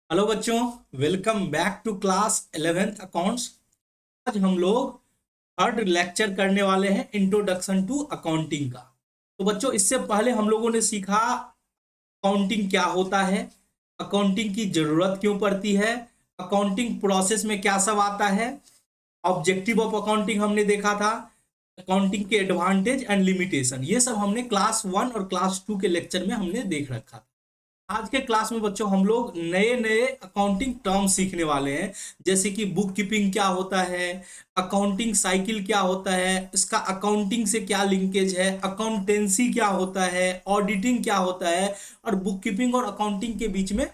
Hello बच्चों, welcome back to class 11th accounts. आज हम लोग थर्ड लेक्चर करने वाले हैं इंट्रोडक्शन टू अकाउंटिंग का। तो बच्चों, इससे पहले हम लोगों ने सीखा अकाउंटिंग क्या होता है, अकाउंटिंग की जरूरत क्यों पड़ती है, अकाउंटिंग प्रोसेस में क्या सब आता है, ऑब्जेक्टिव ऑफ अकाउंटिंग हमने देखा था, अकाउंटिंग के एडवांटेज एंड लिमिटेशन, ये सब हमने क्लास 1 और क्लास 2 के लेक्चर में हमने देख रखा था। आज के क्लास में बच्चों हम लोग नए नए अकाउंटिंग टर्म सीखने वाले हैं। जैसे कि बुक कीपिंग क्या होता है, अकाउंटिंग साइकिल क्या होता है, इसका अकाउंटिंग से क्या लिंकेज है, अकाउंटेंसी क्या होता है, ऑडिटिंग क्या होता है, और बुक कीपिंग और अकाउंटिंग के बीच में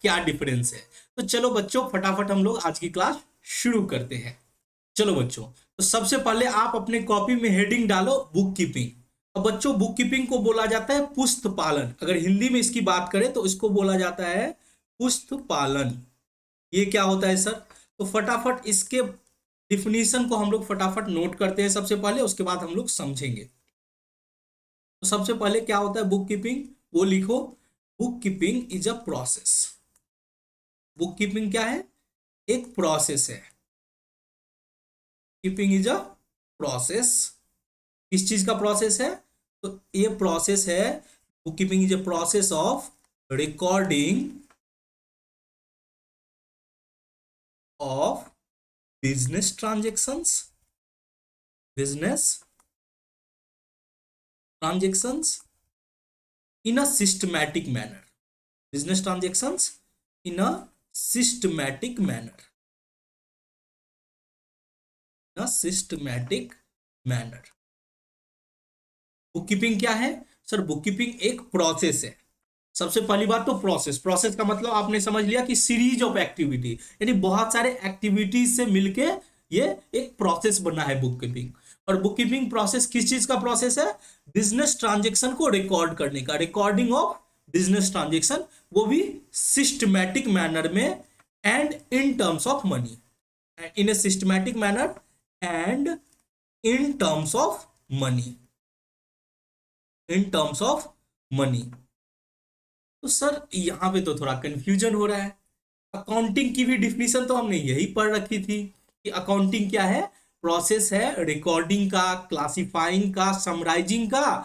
क्या डिफरेंस है। तो चलो बच्चों, फटाफट हम लोग आज की क्लास शुरू करते हैं। चलो बच्चों, तो सबसे पहले आप अपने कॉपी में हेडिंग डालो बुक कीपिंग। अब बच्चों, बुक कीपिंग को बोला जाता है पुस्त पालन। अगर हिंदी में इसकी बात करें तो इसको बोला जाता है पुस्त पालन। ये क्या होता है सर? तो फटाफट इसके डिफिनीशन को हम लोग फटाफट नोट करते हैं सबसे पहले, उसके बाद हम लोग समझेंगे। तो सबसे पहले क्या होता है बुक कीपिंग, वो लिखो। Book keeping is a process. Book keeping क्या है? एक प्रोसेस है। Keeping is a process. किस चीज का प्रोसेस है? तो ये प्रोसेस है, book keeping is a process of recording of business transactions. Business transactions in a systematic manner. Business transactions in a systematic manner. In a systematic manner. Book keeping क्या है sir? Book keeping एक process है। सबसे पहली बात तो process, process का मतलब आपने समझ लिया कि सीरीज ऑफ एक्टिविटी, यानी बहुत सारे एक्टिविटीज से मिलके ये एक प्रोसेस बना है बुक कीपिंग। और बुक कीपिंग प्रोसेस किस चीज का प्रोसेस है? बिजनेस ट्रांजेक्शन को रिकॉर्ड करने का, रिकॉर्डिंग ऑफ बिजनेस ट्रांजेक्शन, वो भी सिस्टमैटिक मैनर में and in terms of money. In A systematic manner and in terms of money. In terms of money. तो सर यहां पे तो थोड़ा कंफ्यूजन हो रहा है। अकाउंटिंग की भी डिफिनीशन तो हमने यही पढ़ रखी थी कि अकाउंटिंग क्या है? प्रोसेस है रिकॉर्डिंग का, क्लासिफाइंग का, समराइजिंग का,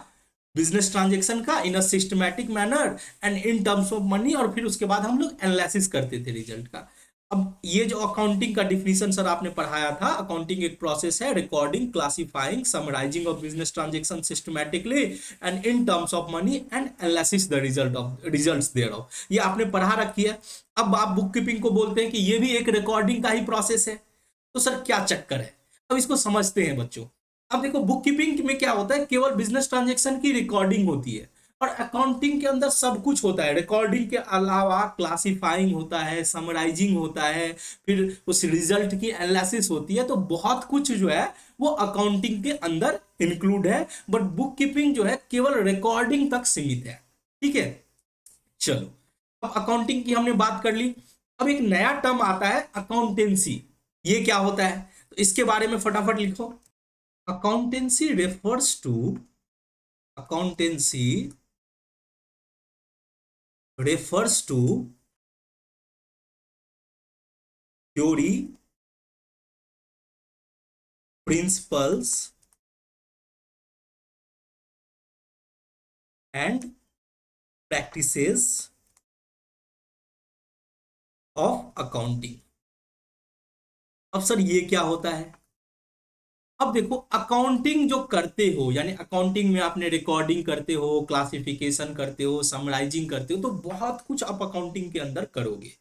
बिजनेस ट्रांजेक्शन का in a systematic manner and in terms of money, और फिर उसके बाद हम लोग एनालिसिस करते थे रिजल्ट का। अब ये जो अकाउंटिंग का डिफिनीशन सर आपने पढ़ाया था, अकाउंटिंग एक प्रोसेस है recording, classifying, summarising of business transaction systematically and in terms of money and analysis the results thereof, ये आपने पढ़ा रखी है। अब आप बुक कीपिंग को बोलते हैं कि ये भी एक रिकॉर्डिंग का ही प्रोसेस है। तो सर क्या चक्कर है? अब इसको समझते हैं बच्चों। अब देखो, बुक कीपिंग में क्या होता है? केवल बिजनेस ट्रांजेक्शन की रिकॉर्डिंग होती है। और अकाउंटिंग के अंदर सब कुछ होता है। रिकॉर्डिंग के अलावा क्लासिफाइंग होता है, समराइजिंग होता है, फिर उस रिजल्ट की एनालिसिस होती है। तो बहुत कुछ जो है वो अकाउंटिंग के अंदर इंक्लूड है। बट बुक कीपिंग जो है केवल रिकॉर्डिंग तक सीमित है। ठीक है, चलो। अब अकाउंटिंग की हमने बात कर ली। अब एक नया टर्म आता है अकाउंटेंसी। ये क्या होता है? तो इसके बारे में फटाफट लिखो। accountancy refers to accountancy refers to theory, principles and practices of accounting। अब सर ये क्या होता है? अब देखो, अकाउंटिंग जो करते हो, यानी अकाउंटिंग में आपने रिकॉर्डिंग करते हो, क्लासिफिकेशन करते हो, समराइजिंग करते हो, तो बहुत कुछ आप अकाउंटिंग के अंदर करोगे।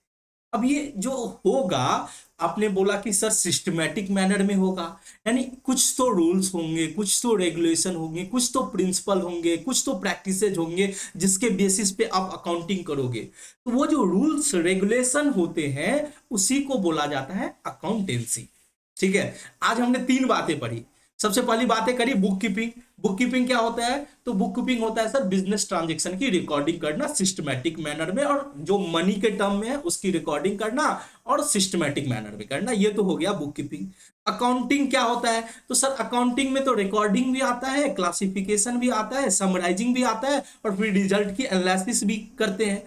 अब ये जो होगा, आपने बोला कि सर सिस्टमैटिक मैनर में होगा, यानी कुछ तो रूल्स होंगे, कुछ तो रेगुलेशन होंगे, कुछ तो प्रिंसिपल होंगे, कुछ तो प्रैक्टिसेज होंगे जिसके बेसिस पे आप अकाउंटिंग करोगे। तो वो जो रूल्स रेगुलेशन होते हैं उसी को बोला जाता है अकाउंटेंसी। ठीक है, आज हमने तीन बातें पढ़ी। सबसे पहली बातें करी बुक कीपिंग। बुक कीपिंग क्या होता है? तो बुक कीपिंग होता है सर बिजनेस ट्रांजेक्शन की रिकॉर्डिंग करना सिस्टमैटिक मैनर में, और जो मनी के टर्म में है उसकी रिकॉर्डिंग करना और सिस्टमैटिक मैनर में करना। ये तो हो गया बुक कीपिंग। अकाउंटिंग क्या होता है? तो सर अकाउंटिंग में तो रिकॉर्डिंग भी आता है, क्लासिफिकेशन भी आता है, समराइजिंग भी आता है, और फिर रिजल्ट की एनालिसिस भी करते हैं।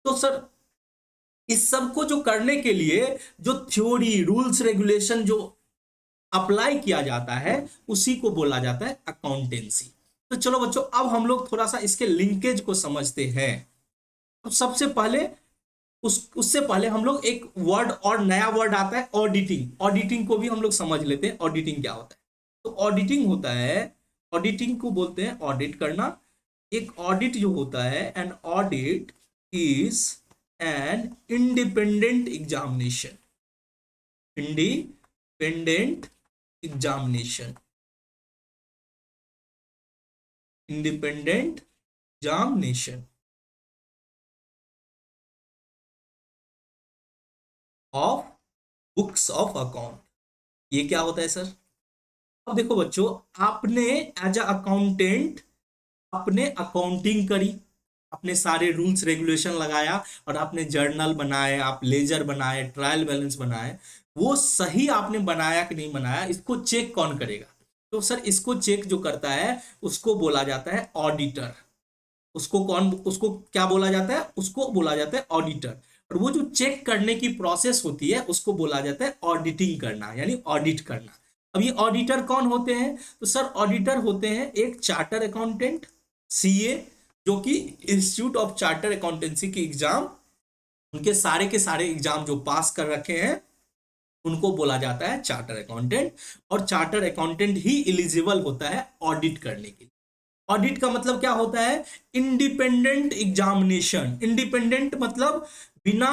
तो सर इस सब को जो करने के लिए जो थ्योरी, रूल्स, रेगुलेशन जो अप्लाई किया जाता है उसी को बोला जाता है अकाउंटेंसी। तो चलो बच्चों, अब हम लोग थोड़ा सा इसके लिंकेज को समझते हैं। तो सबसे पहले उससे पहले हम लोग एक वर्ड और नया वर्ड आता है ऑडिटिंग। ऑडिटिंग को भी हम लोग समझ लेते हैं, ऑडिटिंग क्या होता है। तो ऑडिटिंग होता है, ऑडिटिंग को बोलते हैं ऑडिट करना। एक ऑडिट जो होता है, an audit is an independent examination, independent examination, independent examination of books of account. ये क्या होता है सर? अब देखो बच्चों, आपने एज अ अकाउंटेंट आपने अकाउंटिंग करी, आपने सारे रूल्स रेगुलेशन लगाया और आपने जर्नल बनाए, आप लेजर बनाए, ट्रायल बैलेंस बनाए। वो सही आपने बनाया कि नहीं बनाया, इसको चेक कौन करेगा? तो सर इसको चेक जो करता है उसको बोला जाता है ऑडिटर। उसको क्या बोला जाता है? उसको बोला जाता है ऑडिटर। और वो जो चेक करने की प्रोसेस होती है उसको बोला जाता है ऑडिटिंग करना, यानी ऑडिट करना। अब ये ऑडिटर कौन होते हैं? तो सर ऑडिटर होते हैं एक चार्टर अकाउंटेंट, सीए, जो कि इंस्टीट्यूट ऑफ चार्टर अकाउंटेंसी के एग्जाम, उनके सारे के सारे एग्जाम जो पास कर रखे हैं उनको बोला जाता है चार्टर अकाउंटेंट। और चार्टर अकाउंटेंट ही एलिजिबल होता है ऑडिट करने के लिए। ऑडिट का मतलब क्या होता है? Independent examination. इंडिपेंडेंट मतलब बिना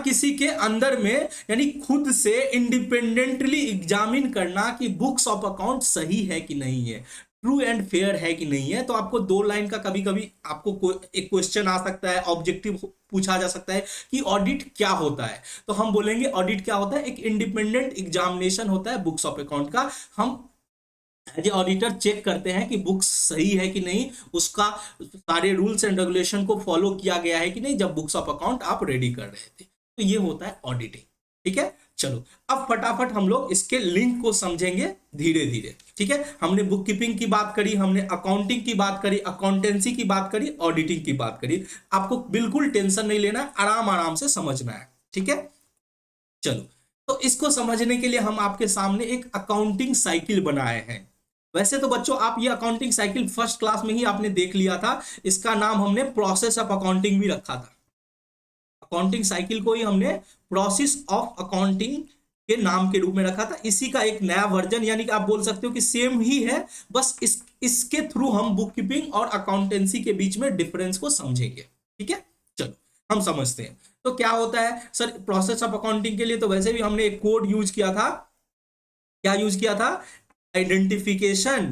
किसी के अंदर में, यानी खुद से इंडिपेंडेंटली एग्जामिन करना कि बुक्स ऑफ अकाउंट सही है कि नहीं है, ट्रू एंड फेयर है कि नहीं है। तो आपको दो लाइन का कभी कभी आपको एक क्वेश्चन आ सकता है, ऑब्जेक्टिव पूछा जा सकता है कि ऑडिट क्या होता है। तो हम बोलेंगे ऑडिट क्या होता है? एक इंडिपेंडेंट एग्जामिनेशन होता है बुक्स ऑफ अकाउंट का। हम एज ए ऑडिटर चेक करते हैं कि बुक्स सही है कि नहीं, उसका सारे रूल्स एंड रेगुलेशन को फॉलो किया गया है कि नहीं जब बुक्स ऑफ अकाउंट आप रेडी कर रहे थे। तो ये होता है ऑडिटिंग। ठीक है, चलो अब फटाफट हम लोग इसके लिंक को समझेंगे धीरे धीरे। ठीक है, हमने बुक कीपिंग की बात करी, हमने अकाउंटिंग की बात करी, अकाउंटेंसी की बात करी, ऑडिटिंग की बात करी। आपको बिल्कुल टेंशन नहीं लेना है, आराम आराम से समझना है। ठीक है, चलो तो इसको समझने के लिए हम आपके सामने एक अकाउंटिंग साइकिल बनाए हैं। वैसे तो बच्चों आप ये अकाउंटिंग साइकिल फर्स्ट क्लास में ही आपने देख लिया था, इसका नाम हमने प्रोसेस ऑफ अकाउंटिंग भी रखा था। अकाउंटिंग साइकिल को ही हमने प्रोसेस ऑफ अकाउंटिंग के नाम के रूप में रखा था। इसी का एक नया वर्जन, यानी कि आप बोल सकते हो कि सेम ही है, बस इसके थ्रू हम बुक कीपिंग और अकाउंटेंसी के बीच में डिफरेंस को समझेंगे। ठीक है, चलो हम समझते हैं। तो क्या होता है सर प्रोसेस ऑफ अकाउंटिंग के लिए? तो वैसे भी हमने एक कोड यूज किया था। क्या यूज किया था? Identification,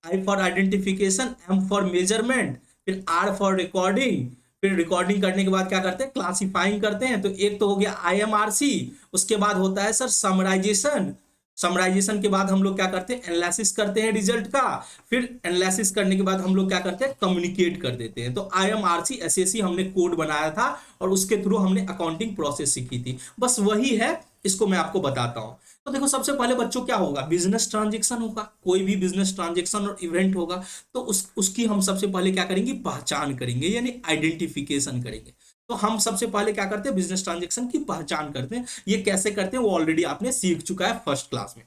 I for identification, M for measurement, फिर आर फॉर रिकॉर्डिंग। फिर रिकॉर्डिंग करने के बाद क्या करते हैं? क्लासिफाइंग करते हैं। तो एक तो हो गया आईएमआरसी, उसके बाद होता है सर समराइजेशन। समराइजेशन के बाद हम लोग क्या करते हैं? एनालिसिस करते हैं रिजल्ट का। फिर एनालिसिस करने के बाद हम लोग क्या करते हैं? कम्युनिकेट कर देते हैं। तो आईएमआरसी एसएसी हमने कोड बनाया था और उसके थ्रू हमने अकाउंटिंग प्रोसेस सीखी थी। बस वही है, इसको मैं आपको बताता हूं। तो देखो सबसे पहले बच्चों क्या होगा? बिजनेस ट्रांजेक्शन होगा, कोई भी बिजनेस ट्रांजेक्शन और इवेंट होगा। तो उसकी हम सबसे पहले क्या करेंगे? पहचान करेंगे, यानी आइडेंटिफिकेशन करेंगे। तो हम सबसे पहले क्या करते हैं? बिजनेस ट्रांजेक्शन की पहचान करते हैं। ये कैसे करते हैं वो ऑलरेडी आपने सीख चुका है फर्स्ट क्लास में।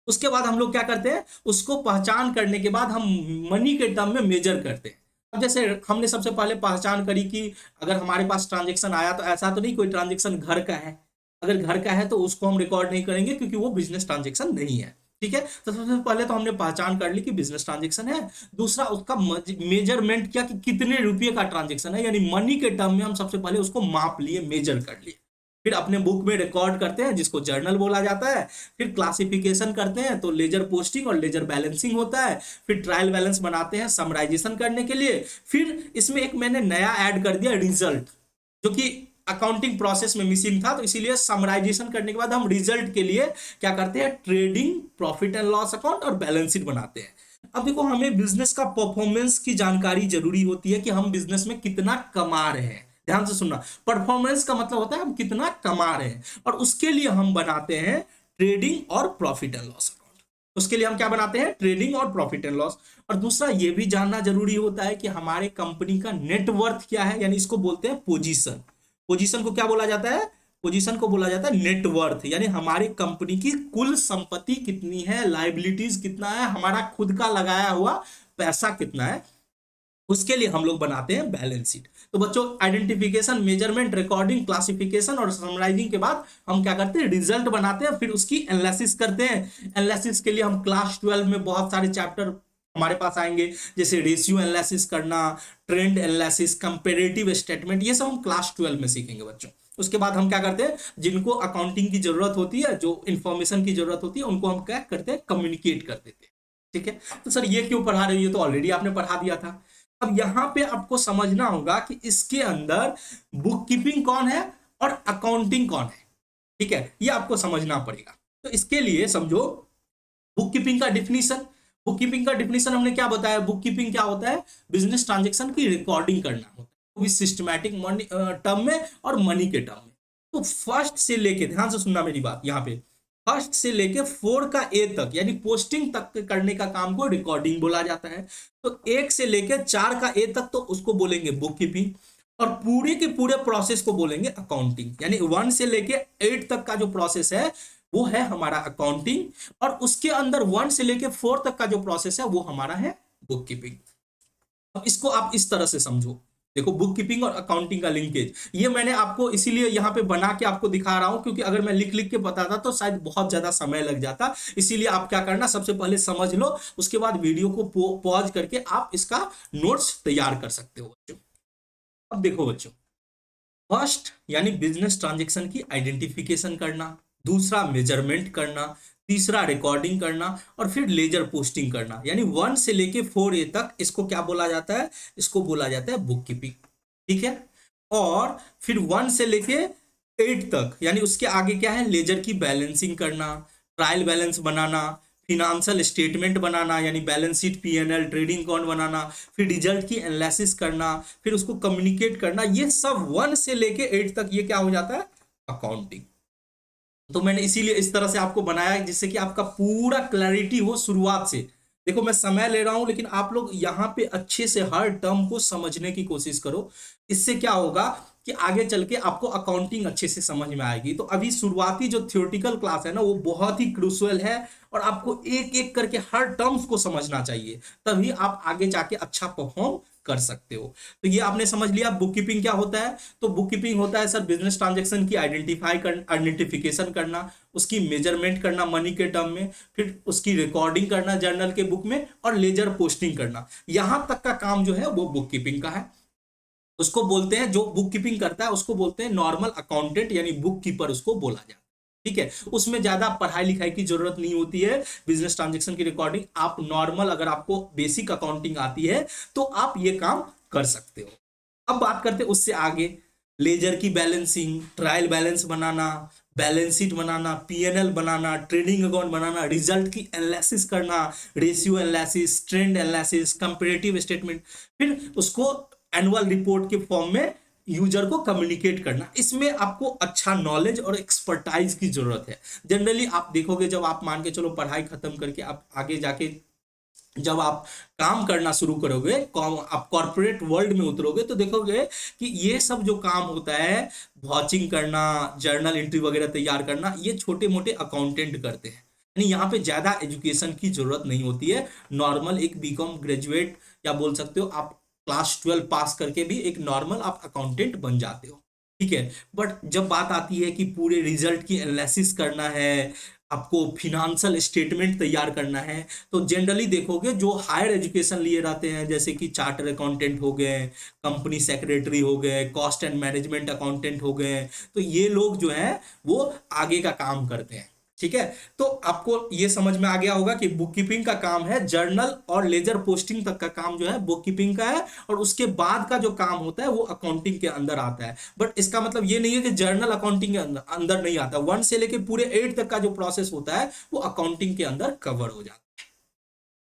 उसके बाद हम लोग क्या करते हैं? उसको पहचान करने के बाद हम मनी के टर्म में मेजर करते हैं। अब जैसे हमने सबसे पहले पहचान करी कि अगर हमारे पास ट्रांजेक्शन आया तो ऐसा तो नहीं कोई ट्रांजेक्शन घर का है। अगर घर का है तो उसको हम रिकॉर्ड नहीं करेंगे क्योंकि वो बिजनेस ट्रांजेक्शन नहीं है। ठीक है, तो सबसे पहले तो हमने पहचान कर ली कि बिजनेस ट्रांजेक्शन है। दूसरा उसका मेजरमेंट किया कि कितने रुपए का ट्रांजेक्शन है, यानी मनी के टर्म में हम सबसे पहले उसको माप लिए, मेजर कर लिए। फिर अपने बुक में रिकॉर्ड करते हैं जिसको जर्नल बोला जाता है। फिर क्लासिफिकेशन करते हैं तो लेजर पोस्टिंग और लेजर बैलेंसिंग होता है। फिर ट्रायल बैलेंस बनाते हैं समराइजेशन करने के लिए। फिर इसमें एक मैंने नया ऐड कर दिया रिजल्ट, जो कि अकाउंटिंग प्रोसेस में मिसिंग था। तो इसीलिए समराइजेशन करने के बाद हम रिजल्ट के लिए क्या करते हैं? Trading profit and loss account और बैलेंस शीट बनाते हैं। अब देखो हमें बिजनेस का परफॉर्मेंस की जानकारी जरूरी होती है कि हम बिजनेस में कितना कमा रहे हैं। ध्यान से सुनना, परफॉर्मेंस का मतलब होता है हम कितना कमा रहे हैं, और उसके लिए हम बनाते हैं ट्रेडिंग और प्रॉफिट एंड लॉस अकाउंट। उसके लिए हम क्या बनाते हैं, ट्रेडिंग और प्रॉफिट एंड लॉस। और दूसरा ये भी जानना जरूरी होता है कि हमारे कंपनी का नेटवर्थ क्या है, यानी इसको बोलते हैं पोजीशन। पोजीशन को क्या बोला जाता है, पोजीशन को बोला जाता है नेटवर्थ, यानी हमारी कंपनी की कुल संपत्ति कितनी है, लाइबिलिटीज कितना है, हमारा खुद का लगाया हुआ पैसा कितना है, उसके लिए हम लोग बनाते हैं बैलेंस शीट। तो बच्चों आइडेंटिफिकेशन, मेजरमेंट, रिकॉर्डिंग, क्लासिफिकेशन और समराइजिंग के बाद हम क्या करते हैं, रिजल्ट बनाते हैं, फिर उसकी एनालिसिस करते हैं। एनालिसिस के लिए हम क्लास 12 में बहुत सारे चैप्टर हमारे पास आएंगे, जैसे रेशियो एनालिसिस करना, ट्रेंड एनालिसिस, कंपेरेटिव स्टेटमेंट, ये सब हम क्लास 12 में सीखेंगे बच्चों। उसके बाद हम क्या करते हैं, जिनको अकाउंटिंग की जरूरत होती है, जो इंफॉर्मेशन की जरूरत होती है, उनको हम क्या करते हैं, कम्युनिकेट कर देते हैं। ठीक है, तो सर ये क्यों पढ़ा रहे हो, ये तो ऑलरेडी आपने पढ़ा दिया था। अब यहां पे आपको समझना होगा कि इसके अंदर बुक कीपिंग कौन है और अकाउंटिंग कौन है। ठीक है, ये आपको समझना पड़ेगा। तो इसके लिए समझो बुक कीपिंग का डिफिनीशन। बुक कीपिंग का डिफिनीशन हमने क्या बताया, बुक कीपिंग क्या होता है, बिजनेस ट्रांजेक्शन की रिकॉर्डिंग करना होता है, सिस्टमैटिक मनी टर्म में और मनी के टर्म में। तो फर्स्ट से लेके, ध्यान से सुनना मेरी बात, यहाँ पे फर्स्ट से लेके 4 का ए तक, यानी पोस्टिंग तक करने का काम को रिकॉर्डिंग बोला जाता है। तो 1 से लेके 4 का ए तक तो उसको बोलेंगे बुक कीपिंग, और पूरे के पूरे प्रोसेस को बोलेंगे अकाउंटिंग। यानी 1 से लेके 8 तक का जो प्रोसेस है वो है हमारा अकाउंटिंग, और उसके अंदर 1 से लेके 4 तक का जो प्रोसेस है वो हमारा है बुक कीपिंग। अब इसको आप इस तरह से समझो, देखो बुक कीपिंग और अकाउंटिंग का लिंकेज, ये मैंने आपको इसीलिए यहां पे बना के आपको दिखा रहा हूं, क्योंकि अगर मैं लिख लिख के बताता तो शायद बहुत ज्यादा समय लग जाता। इसीलिए आप क्या करना, सबसे पहले समझ लो, उसके बाद वीडियो को पॉज करके आप इसका नोट्स तैयार कर सकते हो बच्चों। अब देखो बच्चों, फर्स्ट यानी बिजनेस ट्रांजेक्शन की आइडेंटिफिकेशन करना, दूसरा मेजरमेंट करना, तीसरा रिकॉर्डिंग करना, और फिर लेजर पोस्टिंग करना, यानी 1 से लेके 4A तक इसको क्या बोला जाता है, इसको बोला जाता है बुक कीपिंग। ठीक है, और फिर 1 से लेके 8 तक, यानी उसके आगे क्या है, लेजर की बैलेंसिंग करना, ट्रायल बैलेंस बनाना, फिनेंशियल स्टेटमेंट बनाना, यानी balance sheet, PNL, trading account बनाना, फिर रिजल्ट की एनालिसिस करना, फिर उसको कम्युनिकेट करना, ये सब 1 से लेके 8 तक ये क्या हो जाता है, अकाउंटिंग। तो मैंने इसीलिए इस तरह से आपको बनाया जिससे कि आपका पूरा क्लैरिटी हो शुरुआत से। देखो मैं समय ले रहा हूं, लेकिन आप लोग यहां पे अच्छे से हर टर्म को समझने की कोशिश करो। इससे क्या होगा कि आगे चल के आपको अकाउंटिंग अच्छे से समझ में आएगी। तो अभी शुरुआती जो थियोरेटिकल क्लास है ना, वो बहुत ही क्रूशियल है, और आपको एक एक करके हर टर्म्स को समझना चाहिए, तभी आप आगे जाके अच्छा परफॉर्म कर सकते हो। तो ये आपने समझ लिया बुक कीपिंग क्या होता है। तो बुक कीपिंग होता है सर बिजनेस ट्रांजेक्शन की आइडेंटिफिकेशन करना, उसकी मेजरमेंट करना मनी के टर्म में, फिर उसकी रिकॉर्डिंग करना जर्नल के बुक में, और लेजर पोस्टिंग करना। यहां तक का काम जो है वो बुक कीपिंग का है। उसको बोलते हैं, जो बुक कीपिंग करता है उसको बोलते हैं नॉर्मल अकाउंटेंट, यानी बुक कीपर उसको बोला जाता है। ठीक है, उसमें ज्यादा पढ़ाई लिखाई की जरूरत नहीं होती है। बिजनेस ट्रांजेक्शन की रिकॉर्डिंग आप नॉर्मल, अगर आपको बेसिक अकाउंटिंग आती है तो आप ये काम कर सकते हो। अब बात करते हैं उससे आगे, लेजर की बैलेंसिंग, ट्रायल बैलेंस बनाना, बैलेंस शीट बनाना, पीएनएल बनाना, ट्रेडिंग अकाउंट बनाना, रिजल्ट की एनालिसिस करना, ratio analysis, trend analysis, comparative statement, फिर उसको एनुअल रिपोर्ट के फॉर्म में यूजर को कम्युनिकेट करना। इसमें आपको अच्छा नॉलेज और एक्सपर्टाइज की जरूरत है। जनरली आप देखोगे, जब आप मान के चलो पढ़ाई खत्म करके आप आगे जाके जब आप काम करना शुरू करोगे, आप कॉर्पोरेट वर्ल्ड में उतरोगे, तो देखोगे कि ये सब जो काम होता है, वॉचिंग करना, जर्नल एंट्री वगैरह तैयार करना, ये छोटे मोटे अकाउंटेंट करते हैं। यानी यहाँ पे ज्यादा एजुकेशन की जरूरत नहीं होती है। नॉर्मल एक बीकॉम ग्रेजुएट, या बोल सकते हो आप क्लास 12 पास करके भी एक नॉर्मल आप अकाउंटेंट बन जाते हो। ठीक है, बट जब बात आती है कि पूरे रिजल्ट की एनालिसिस करना है, आपको फिनेंशियल स्टेटमेंट तैयार करना है, तो जनरली देखोगे जो हायर एजुकेशन लिए रहते हैं, जैसे कि चार्टर अकाउंटेंट हो गए, कंपनी सेक्रेटरी हो गए, कॉस्ट एंड मैनेजमेंट अकाउंटेंट हो गए, तो ये लोग जो हैं वो आगे का काम करते हैं। ठीक है, तो आपको ये समझ में आ गया होगा कि बुक कीपिंग का काम है, जर्नल और लेजर पोस्टिंग तक का काम जो है बुक कीपिंग का है, और उसके बाद का जो काम होता है वो अकाउंटिंग के अंदर आता है। बट इसका मतलब ये नहीं है कि जर्नल अकाउंटिंग के अंदर नहीं आता। 1 से लेके पूरे 8 तक का जो प्रोसेस होता है वो अकाउंटिंग के अंदर कवर हो जाता है।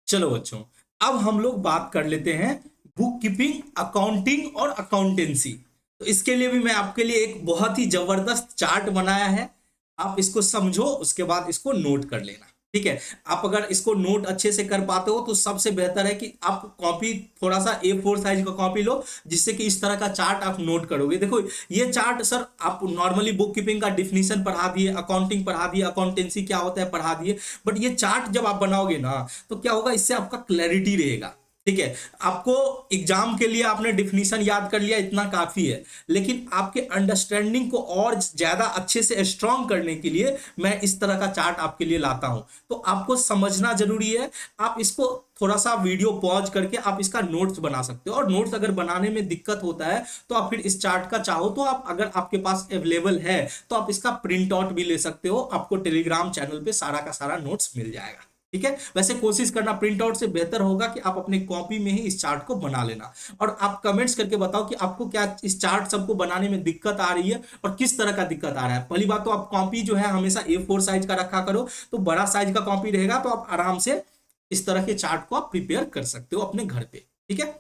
चलो बच्चों, अब हम लोग बात कर लेते हैं बुक कीपिंग, अकाउंटिंग और अकाउंटेंसी। तो इसके लिए भी मैं आपके लिए एक बहुत ही जबरदस्त चार्ट बनाया है, आप इसको समझो, उसके बाद इसको नोट कर लेना। ठीक है। आप अगर इसको नोट अच्छे से कर पाते हो तो सबसे बेहतर है कि आप कॉपी थोड़ा सा A4 साइज का कॉपी लो, जिससे कि इस तरह का चार्ट आप नोट करोगे। देखो ये चार्ट सर आप नॉर्मली बुक कीपिंग का डिफिनीशन पढ़ा दिए, अकाउंटिंग पढ़ा दिए, अकाउंटेंसी क्या होता है पढ़ा दिए, बट ये चार्ट जब आप बनाओगे ना तो क्या होगा, इससे आपका क्लैरिटी रहेगा। ठीक है, आपको एग्जाम के लिए आपने डिफिनीशन याद कर लिया, इतना काफी है, लेकिन आपके अंडरस्टैंडिंग को और ज्यादा अच्छे से स्ट्रांग करने के लिए मैं इस तरह का चार्ट आपके लिए लाता हूं। तो आपको समझना जरूरी है। आप इसको थोड़ा सा वीडियो पॉज करके आप इसका नोट्स बना सकते हो, और नोट्स अगर बनाने में दिक्कत होता है तो आप फिर इस चार्ट का चाहो तो आप, अगर आपके पास अवेलेबल है तो आप इसका प्रिंट आउट भी ले सकते हो। आपको टेलीग्राम चैनल पे सारा का सारा नोट्स मिल जाएगा। ठीक है, वैसे कोशिश करना प्रिंट आउट से बेहतर होगा कि आप अपने कॉपी में ही इस चार्ट को बना लेना, और आप कमेंट्स करके बताओ कि आपको क्या इस चार्ट सबको बनाने में दिक्कत आ रही है और किस तरह का दिक्कत आ रहा है। पहली बात तो आप कॉपी जो है हमेशा A4 साइज का रखा करो, तो बड़ा साइज का कॉपी रहेगा तो आप आराम से इस तरह के चार्ट को आप प्रिपेयर कर सकते हो अपने घर पे। ठीक है,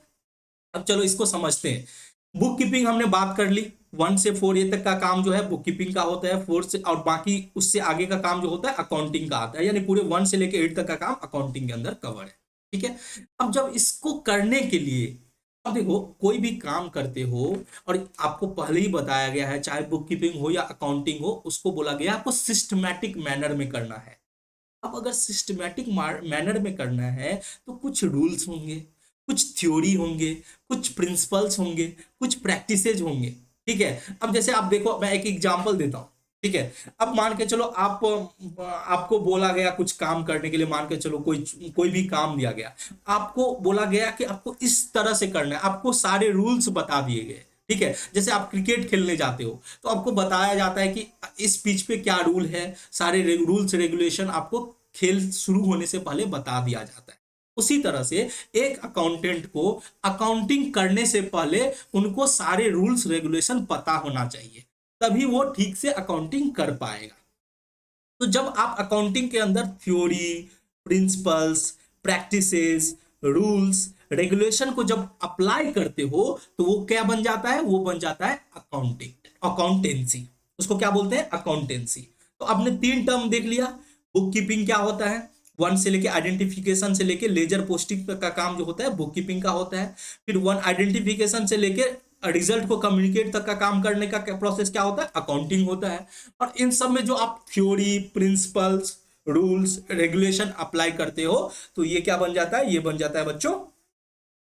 अब चलो इसको समझते हैं। बुक कीपिंग हमने बात कर ली, 1 से 4 तक का काम जो है बुक कीपिंग का होता है, 4 से और बाकी उससे आगे का काम जो होता है अकाउंटिंग का आता है, यानी पूरे 1 से लेके 8 तक का काम अकाउंटिंग के अंदर कवर है। ठीक है, अब जब इसको करने के लिए, अब देखो कोई भी काम करते हो और आपको पहले ही बताया गया है, चाहे बुक कीपिंग हो या अकाउंटिंग हो, उसको बोला गया आपको सिस्टमैटिक मैनर में करना है। अब अगर सिस्टमैटिक मैनर में करना है तो कुछ रूल्स होंगे, कुछ थ्योरी होंगे, कुछ प्रिंसिपल्स होंगे, कुछ प्रैक्टिसेज होंगे। ठीक है, अब जैसे आप देखो, मैं एक एग्जांपल देता हूं। ठीक है, अब मान के चलो आप, आपको बोला गया कुछ काम करने के लिए, मान के चलो कोई कोई भी काम दिया गया, आपको बोला गया कि आपको इस तरह से करना है, आपको सारे रूल्स बता दिए गए। ठीक है, जैसे आप क्रिकेट खेलने जाते हो तो आपको बताया जाता है कि इस पिच पे क्या रूल है, सारे रूल्स रेगुलेशन आपको खेल शुरू होने से पहले बता दिया जाता है। उसी तरह से एक अकाउंटेंट को अकाउंटिंग करने से पहले उनको सारे रूल्स रेगुलेशन पता होना चाहिए, तभी वो ठीक से अकाउंटिंग कर पाएगा। तो जब आप अकाउंटिंग के अंदर theory, principles, practices, rules, regulation को जब अप्लाई करते हो तो वो क्या बन जाता है, वो बन जाता है अकाउंटिंग, अकाउंटेंसी। उसको क्या बोलते हैं, अकाउंटेंसी। तो आपने 3 टर्म देख लिया। बुक कीपिंग क्या होता है, 1 से लेके आइडेंटिफिकेशन से लेके लेजर पोस्टिंग का काम जो होता है बुक कीपिंग का होता है। फिर 1 आइडेंटिफिकेशन से लेके रिजल्ट को कम्युनिकेट तक का काम करने का प्रोसेस क्या होता है, अकाउंटिंग होता है। और इन सब में जो आप theory, principles, rules, regulation apply करते हो तो ये क्या बन जाता है, ये बन जाता है बच्चों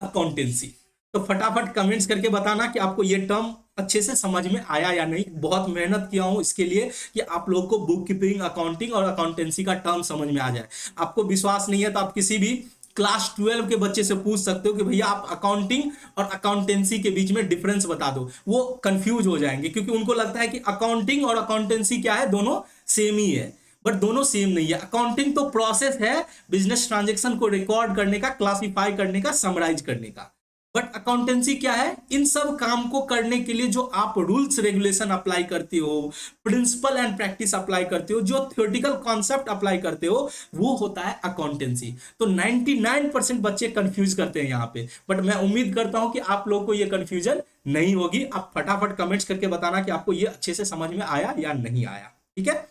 अकाउंटेंसी। तो फटाफट कमेंट्स करके बताना कि आपको ये टर्म अच्छे से समझ में आया या नहीं। बहुत मेहनत किया हूं इसके लिए कि आप लोगों को बुक कीपिंग, अकाउंटिंग और अकाउंटेंसी का टर्म समझ में आ जाए। आपको विश्वास नहीं है तो आप किसी भी क्लास 12 के बच्चे से पूछ सकते हो कि भैया आप अकाउंटिंग और अकाउंटेंसी के बीच में डिफरेंस बता दो। वो कंफ्यूज हो जाएंगे क्योंकि उनको लगता है कि अकाउंटिंग और अकाउंटेंसी क्या है, दोनों सेम ही है, बट दोनों सेम नहीं है। अकाउंटिंग तो प्रोसेस है बिजनेस ट्रांजेक्शन को रिकॉर्ड करने का, क्लासिफाई करने का, समराइज करने का, बट अकाउंटेंसी क्या है, इन सब काम को करने के लिए जो आप रूल्स रेगुलेशन अप्लाई करते हो, प्रिंसिपल एंड प्रैक्टिस अप्लाई करते हो, जो थ्योरेटिकल कॉन्सेप्ट अप्लाई करते हो, वो होता है अकाउंटेंसी। तो 99% बच्चे कंफ्यूज करते हैं यहाँ पे, बट मैं उम्मीद करता हूं कि आप लोगों को ये कंफ्यूजन नहीं होगी। आप फटाफट कमेंट्स करके बताना कि आपको ये अच्छे से समझ में आया या नहीं आया। ठीक है,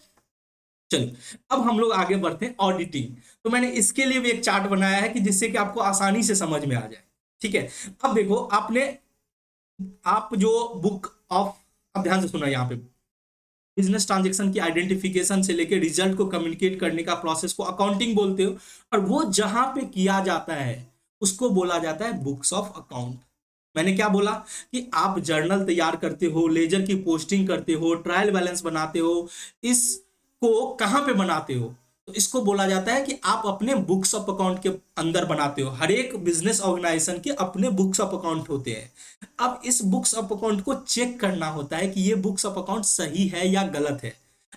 चलो अब हम लोग आगे बढ़ते हैं ऑडिटिंग। तो मैंने इसके लिए भी एक चार्ट बनाया है कि जिससे कि आपको आसानी से समझ में आ जाए। ठीक है, अब देखो आपने, आप जो बुक ऑफ, अब ध्यान से सुना, यहाँ पे बिजनेस ट्रांजेक्शन की आइडेंटिफिकेशन से लेके रिजल्ट को कम्युनिकेट करने का प्रोसेस को अकाउंटिंग बोलते हो, और वो जहां पे किया जाता है उसको बोला जाता है बुक्स ऑफ अकाउंट। मैंने क्या बोला कि आप जर्नल तैयार करते हो, लेजर की पोस्टिंग करते हो, ट्रायल बैलेंस बनाते हो, इसको कहां पे बनाते हो, तो इसको बोला जाता है कि आप अपने बुक्स ऑफ अकाउंट के अंदर बनाते हो। हर एक बिजनेस ऑर्गेनाइजेशन के अपने बुक्स ऑफ अकाउंट होते हैं। अब इस बुक्स ऑफ अकाउंट को चेक करना होता है कि ये बुक्स ऑफ अकाउंट सही है या गलत है।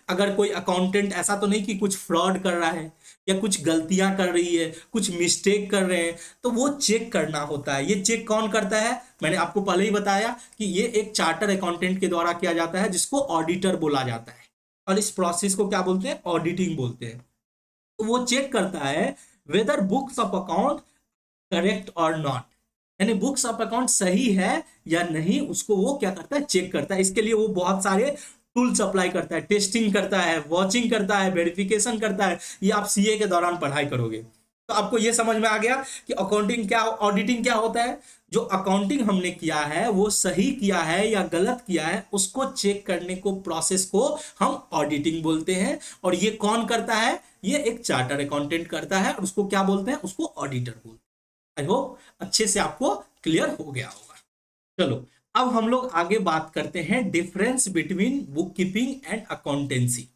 अगर कोई अकाउंटेंट ऐसा तो नहीं कि कुछ फ्रॉड कर रहा है या कुछ गलतियां कर रही है, कुछ मिस्टेक कर रहे हैं, तो वो चेक करना होता है। ये चेक कौन करता है, मैंने आपको पहले ही बताया कि ये एक चार्टर अकाउंटेंट के द्वारा किया जाता है, जिसको ऑडिटर बोला जाता है, और इस प्रोसेस को क्या बोलते हैं, ऑडिटिंग बोलते हैं। तो वो चेक करता है whether books of account correct और नॉट, यानी बुक्स ऑफ अकाउंट सही है या नहीं, उसको वो क्या करता है, चेक करता है। इसके लिए वो बहुत सारे टूल्स अप्लाई करता है, टेस्टिंग करता है, वॉचिंग करता है, वेरिफिकेशन करता है, ये आप सीए के दौरान पढ़ाई करोगे। तो आपको ये समझ में आ गया कि अकाउंटिंग क्या, ऑडिटिंग क्या होता है। जो अकाउंटिंग हमने किया है वो सही किया है या गलत किया है उसको चेक करने को, प्रोसेस को हम ऑडिटिंग बोलते हैं। और ये कौन करता है, ये एक चार्टर अकाउंटेंट करता है, और उसको क्या बोलते हैं, उसको ऑडिटर बोलते हैं। आई होप अच्छे से आपको क्लियर हो गया होगा। चलो अब हम लोग आगे बात करते हैं difference between book keeping and accountancy.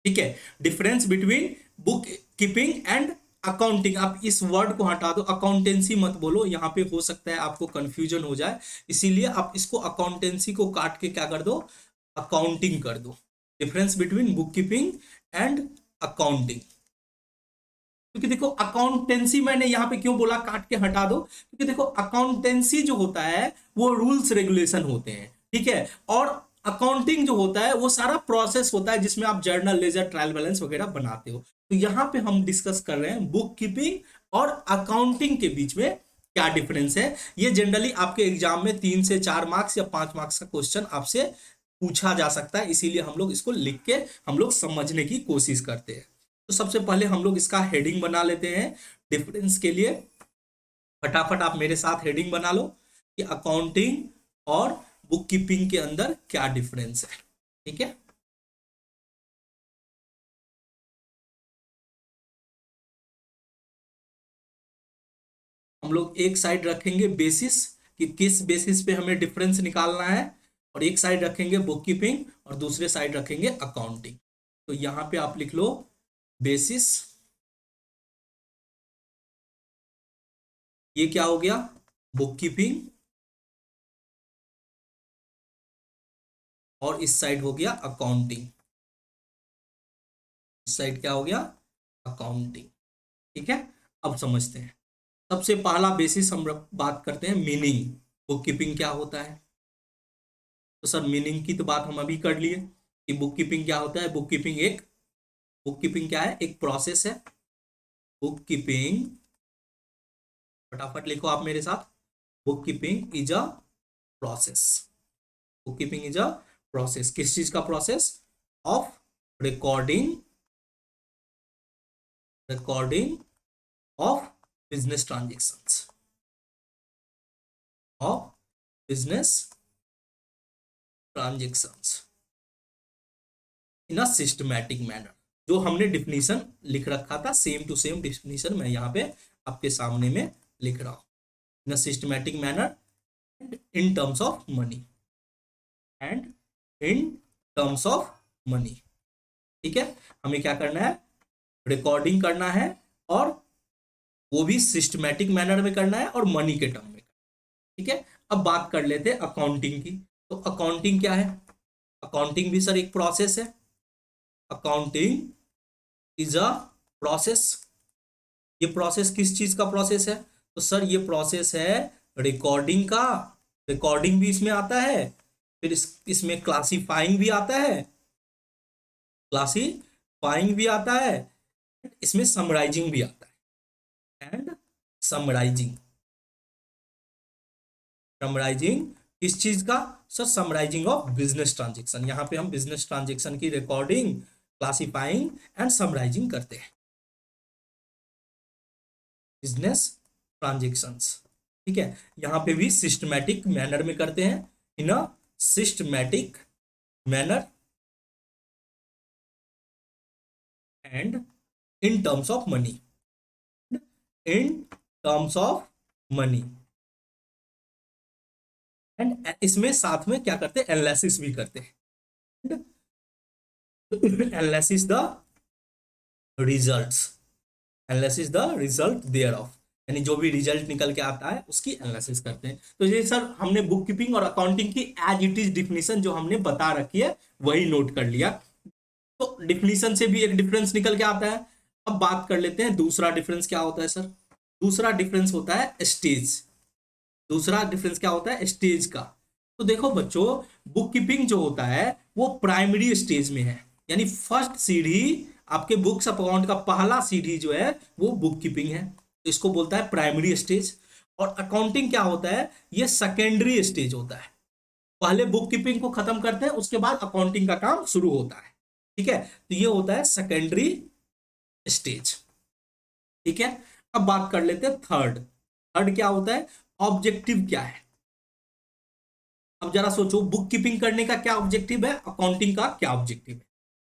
ठीक है, difference between book keeping and accounting. आप इस वर्ड को हटा दो, अकाउंटेंसी मत बोलो, यहां पे हो सकता है आपको कंफ्यूजन हो जाए, इसीलिए आप इसको अकाउंटेंसी को काट के क्या कर दो, अकाउंटिंग कर दो। Difference between book keeping and accounting. क्योंकि देखो अकाउंटेंसी मैंने यहां पे क्यों बोला काट के हटा दो, क्योंकि देखो अकाउंटेंसी जो होता है वो रूल्स रेगुलेशन होते हैं, ठीक है, और अकाउंटिंग जो होता है वो सारा प्रोसेस होता है जिसमें आप जर्नल, लेजर, ट्रायल बैलेंस वगैरह बनाते हो। तो यहां पे हम डिस्कस कर रहे हैं बुक कीपिंग और अकाउंटिंग के बीच में क्या डिफरेंस है। ये जनरली आपके एग्जाम में 3 से 4 मार्क्स या 5 मार्क्स का क्वेश्चन आपसे पूछा जा सकता है, इसीलिए हम लोग इसको लिख के हम लोग समझने की कोशिश करते हैं। तो सबसे पहले हम लोग इसका हेडिंग बना लेते हैं डिफरेंस के लिए। फटाफट आप मेरे साथ हेडिंग बना लो कि अकाउंटिंग और बुक कीपिंग के अंदर क्या डिफरेंस है। ठीक है, हम लोग एक साइड रखेंगे बेसिस कि किस बेसिस पे हमें डिफरेंस निकालना है, और एक साइड रखेंगे बुक कीपिंग और दूसरे साइड रखेंगे अकाउंटिंग। तो यहां पे आप लिख लो बेसिस, ये क्या हो गया, बुक कीपिंग, और इस साइड हो गया अकाउंटिंग, इस साइड क्या हो गया, अकाउंटिंग। ठीक है, अब समझते हैं। सबसे पहला बेसिस हम बात करते हैं मीनिंग, बुक कीपिंग क्या होता है। तो सर मीनिंग की तो बात हम अभी कर लिए कि बुक कीपिंग क्या होता है। बुक कीपिंग क्या है, एक प्रोसेस है। बुक कीपिंग, फटाफट लिखो आप मेरे साथ, book keeping is a process. Book keeping is a process, किस चीज का process, of recording, recording of business transactions, of business transactions in a systematic manner. जो हमने डिफिनीशन लिख रखा था सेम टू सेम डिफिनीशन मैं यहाँ पे आपके सामने में लिख रहा हूं। In a systematic manner and in terms of money, and in terms of money. ठीक है, हमें क्या करना है, रिकॉर्डिंग करना है, और वो भी सिस्टमैटिक मैनर में करना है और मनी के टर्म में। ठीक है, अब बात कर लेते हैं अकाउंटिंग की। तो अकाउंटिंग क्या है, अकाउंटिंग भी सर एक प्रोसेस है। Accounting is a process. ये प्रोसेस किस चीज का प्रोसेस है, तो सर ये प्रोसेस है रिकॉर्डिंग का। रिकॉर्डिंग भी इसमें आता है, फिर इसमें क्लासीफाइंग भी आता है, क्लासीफाइंग भी आता है, इसमें समराइजिंग भी आता है। एंड समराइजिंग, समराइजिंग किस चीज का, sir summarising of business transaction. यहां पे हम बिजनेस ट्रांजेक्शन की रिकॉर्डिंग, क्लासीफाइंग एंड समराइजिंग करते हैं, बिजनेस ट्रांजेक्शंस। ठीक है, यहां पे भी सिस्टमैटिक मैनर में करते हैं, in a systematic manner and in terms of money, in terms of money. And इसमें साथ में क्या करते हैं, एनालिसिस भी करते हैं, analysis the results, analysis the result thereof, यानी जो भी रिजल्ट निकल के आता है उसकी एनालिसिस करते हैं। तो ये सर हमने बुक कीपिंग और अकाउंटिंग की एज इट इज डिफिनीशन जो हमने बता रखी है वही नोट कर लिया। तो डिफिनीशन से भी एक डिफरेंस निकल के आता है। अब बात कर लेते हैं दूसरा डिफरेंस क्या होता है सर। दूसरा डिफरेंस होता है स्टेज। दूसरा डिफरेंस क्या होता है, स्टेज का। तो देखो बच्चों, बुक कीपिंग जो होता है वो प्राइमरी स्टेज में है, यानी फर्स्ट सीढ़ी आपके बुक्स ऑफ अकाउंट का पहला सीढ़ी जो है वो बुक कीपिंग है, तो इसको बोलता है प्राइमरी स्टेज। और अकाउंटिंग क्या होता है, ये सेकेंडरी स्टेज होता है। पहले बुक कीपिंग को खत्म करते हैं, उसके बाद अकाउंटिंग का काम शुरू होता है। ठीक है, तो ये होता है सेकेंडरी स्टेज। ठीक है, अब बात कर लेते हैं थर्ड। थर्ड क्या होता है, ऑब्जेक्टिव क्या है। अब जरा सोचो, बुक कीपिंग करने का क्या ऑब्जेक्टिव है, अकाउंटिंग का क्या ऑब्जेक्टिव है।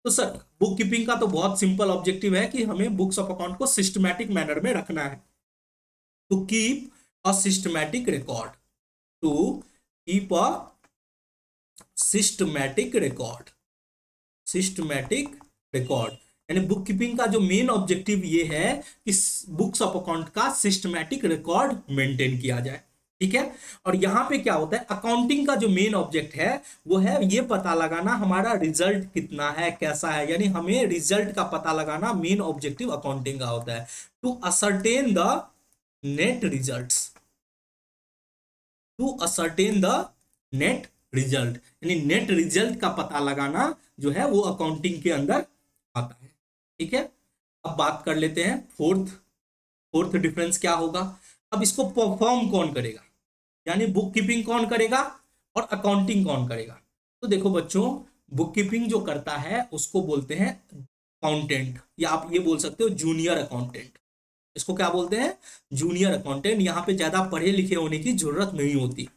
तो सर बुक कीपिंग का तो बहुत सिंपल ऑब्जेक्टिव है कि हमें बुक्स ऑफ अकाउंट को सिस्टमैटिक मैनर में रखना है, to keep a systematic record, to keep a systematic record, systematic record. यानी बुक कीपिंग का जो मेन ऑब्जेक्टिव ये है कि बुक्स ऑफ अकाउंट का सिस्टमैटिक रिकॉर्ड मेंटेन किया जाए। ठीक है, और यहां पे क्या होता है, अकाउंटिंग का जो मेन ऑब्जेक्ट है वो है ये पता लगाना हमारा रिजल्ट कितना है, कैसा है। यानी हमें रिजल्ट का पता लगाना मेन ऑब्जेक्टिव अकाउंटिंग का होता है, to ascertain the net results, to ascertain the net result. यानी नेट रिजल्ट का पता लगाना जो है वो अकाउंटिंग के अंदर आता है। ठीक है, अब बात कर लेते हैं फोर्थ। फोर्थ डिफरेंस क्या होगा, अब इसको परफॉर्म कौन करेगा, यानी बुक कीपिंग कौन करेगा और अकाउंटिंग कौन करेगा। तो देखो बच्चों, बुक कीपिंग जो करता है उसको बोलते हैं अकाउंटेंट, या आप ये बोल सकते हो जूनियर अकाउंटेंट। इसको क्या बोलते हैं, जूनियर अकाउंटेंट। यहाँ पे ज्यादा पढ़े लिखे होने की जरूरत नहीं होती।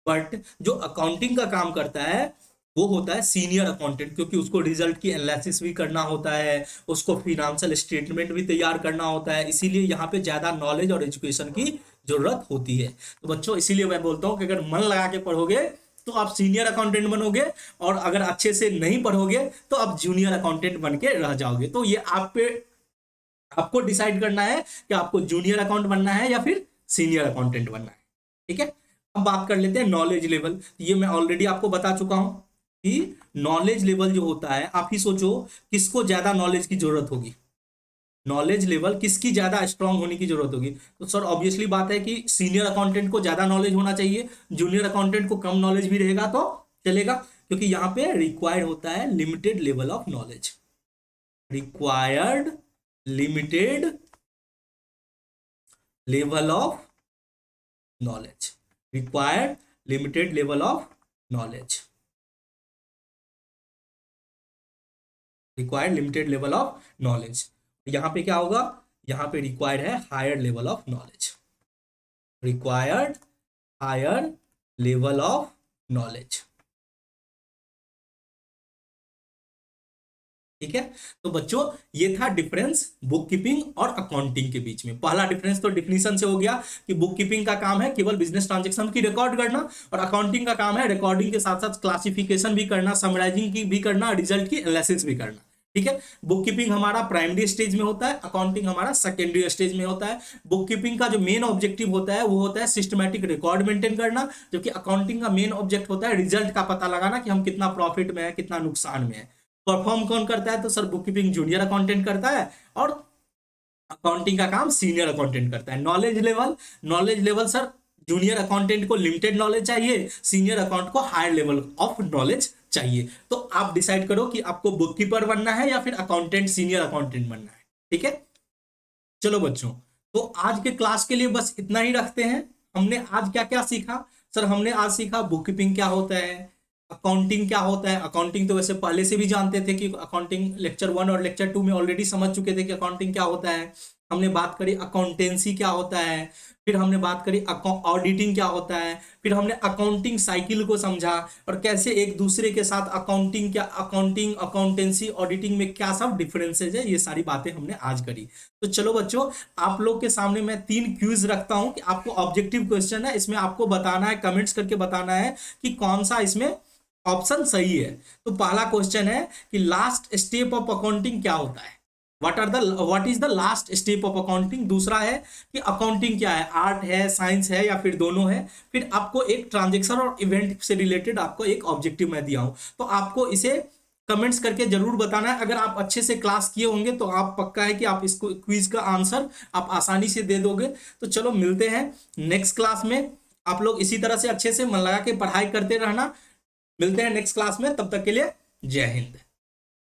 बट जो अकाउंटिंग का काम करता है वो होता है सीनियर अकाउंटेंट, क्योंकि उसको रिजल्ट की एनालिसिस भी करना होता है, उसको फिनेंशियल स्टेटमेंट भी तैयार करना होता है। इसीलिए यहाँ पे ज्यादा नॉलेज और एजुकेशन की जरूरत होती है। तो बच्चों इसीलिए मैं बोलता हूँ कि अगर मन लगा के पढ़ोगे तो आप सीनियर अकाउंटेंट बनोगे, और अगर अच्छे से नहीं पढ़ोगे तो आप जूनियर अकाउंटेंट बन के रह जाओगे। तो ये आप पे, आपको डिसाइड करना है कि आपको जूनियर अकाउंट बनना है या फिर सीनियर अकाउंटेंट बनना है। ठीक है, अब बात कर लेते हैं नॉलेज लेवल। ये मैं ऑलरेडी आपको बता चुका हूं कि नॉलेज लेवल जो होता है, आप ही सोचो किसको ज्यादा नॉलेज की जरूरत होगी, नॉलेज लेवल किसकी ज्यादा स्ट्रांग होने की जरूरत होगी। तो सर ऑब्वियसली बात है कि सीनियर अकाउंटेंट को ज्यादा नॉलेज होना चाहिए, जूनियर अकाउंटेंट को कम नॉलेज भी रहेगा तो चलेगा, क्योंकि यहां पे रिक्वायर्ड होता है limited level of knowledge, required limited level of knowledge, required limited level of knowledge, required limited level of knowledge. यहां पे क्या होगा, यहां पे रिक्वायर्ड है higher level of knowledge, required higher level of knowledge. ठीक है, तो बच्चों ये था डिफरेंस बुक कीपिंग और अकाउंटिंग के बीच में। पहला डिफरेंस तो डिफिनीशन से हो गया कि बुक कीपिंग का काम है केवल बिजनेस ट्रांजैक्शन की रिकॉर्ड करना, और अकाउंटिंग का काम है रिकॉर्डिंग के साथ साथ क्लासिफिकेशन भी करना, समराइजिंग की भी करना, रिजल्ट की एनालिसिस भी करना। ठीक है, बुक कीपिंग हमारा प्राइमरी स्टेज में होता है, अकाउंटिंग हमारा सेकेंडरी स्टेज में होता है। बुक कीपिंग का जो मेन ऑब्जेक्टिव होता है वो होता है सिस्टमैटिक रिकॉर्ड मेंटेन करना, जबकि अकाउंटिंग का मेन ऑब्जेक्ट होता है रिजल्ट का पता लगाना कि हम कितना प्रॉफिट में है, कितना नुकसान में है। परफॉर्म कौन करता है, तो sir book keeping junior accountant करता है, और अकाउंटिंग का काम सीनियर अकाउंटेंट करता है। Knowledge level, knowledge level sir junior accountant को लिमिटेड नॉलेज चाहिए, सीनियर अकाउंट को हायर लेवल ऑफ नॉलेज चाहिए। तो आप डिसाइड करो कि आपको बुक कीपर बनना है या फिर अकाउंटेंट, सीनियर अकाउंटेंट बनना है। ठीक है, चलो बच्चों, तो आज के क्लास के लिए बस इतना ही रखते हैं। हमने आज क्या क्या सीखा, सर हमने आज सीखा बुक कीपिंग क्या होता है, अकाउंटिंग क्या होता है। अकाउंटिंग तो वैसे पहले से भी जानते थे कि अकाउंटिंग लेक्चर 1 और लेक्चर 2 में ऑलरेडी समझ चुके थे कि अकाउंटिंग क्या होता है। हमने बात करी अकाउंटेंसी क्या होता है, फिर हमने बात करी ऑडिटिंग क्या होता है, फिर हमने अकाउंटिंग साइकिल को समझा और कैसे एक दूसरे के साथ अकाउंटिंग क्या, अकाउंटिंग, अकाउंटेंसी, ऑडिटिंग में क्या सब डिफरेंसेज है, ये सारी बातें हमने आज करी। तो चलो बच्चों, आप लोग के सामने मैं 3 क्विज रखता हूं कि आपको ऑब्जेक्टिव क्वेश्चन है, इसमें आपको बताना है, कमेंट्स करके बताना है कि कौन सा इसमें ऑप्शन सही है। तो पहला क्वेश्चन है कि लास्ट स्टेप ऑफ अकाउंटिंग क्या होता है, what is the last step of accounting. दूसरा है कि अकाउंटिंग क्या है, आर्ट है, साइंस है या फिर दोनों है। फिर आपको एक ट्रांजैक्शन और इवेंट से रिलेटेड आपको एक ऑब्जेक्टिव मैं दिया हूं, तो आपको इसे कमेंट्स करके जरूर बताना है। अगर आप अच्छे से क्लास किए होंगे तो आप पक्का है कि आप इसको क्विज का आंसर आप आसानी से दे दोगे। तो चलो मिलते हैं नेक्स्ट क्लास में। आप लोग इसी तरह से अच्छे से मन लगा के पढ़ाई करते रहना। मिलते हैं नेक्स्ट क्लास में, तब तक के लिए जय हिंद।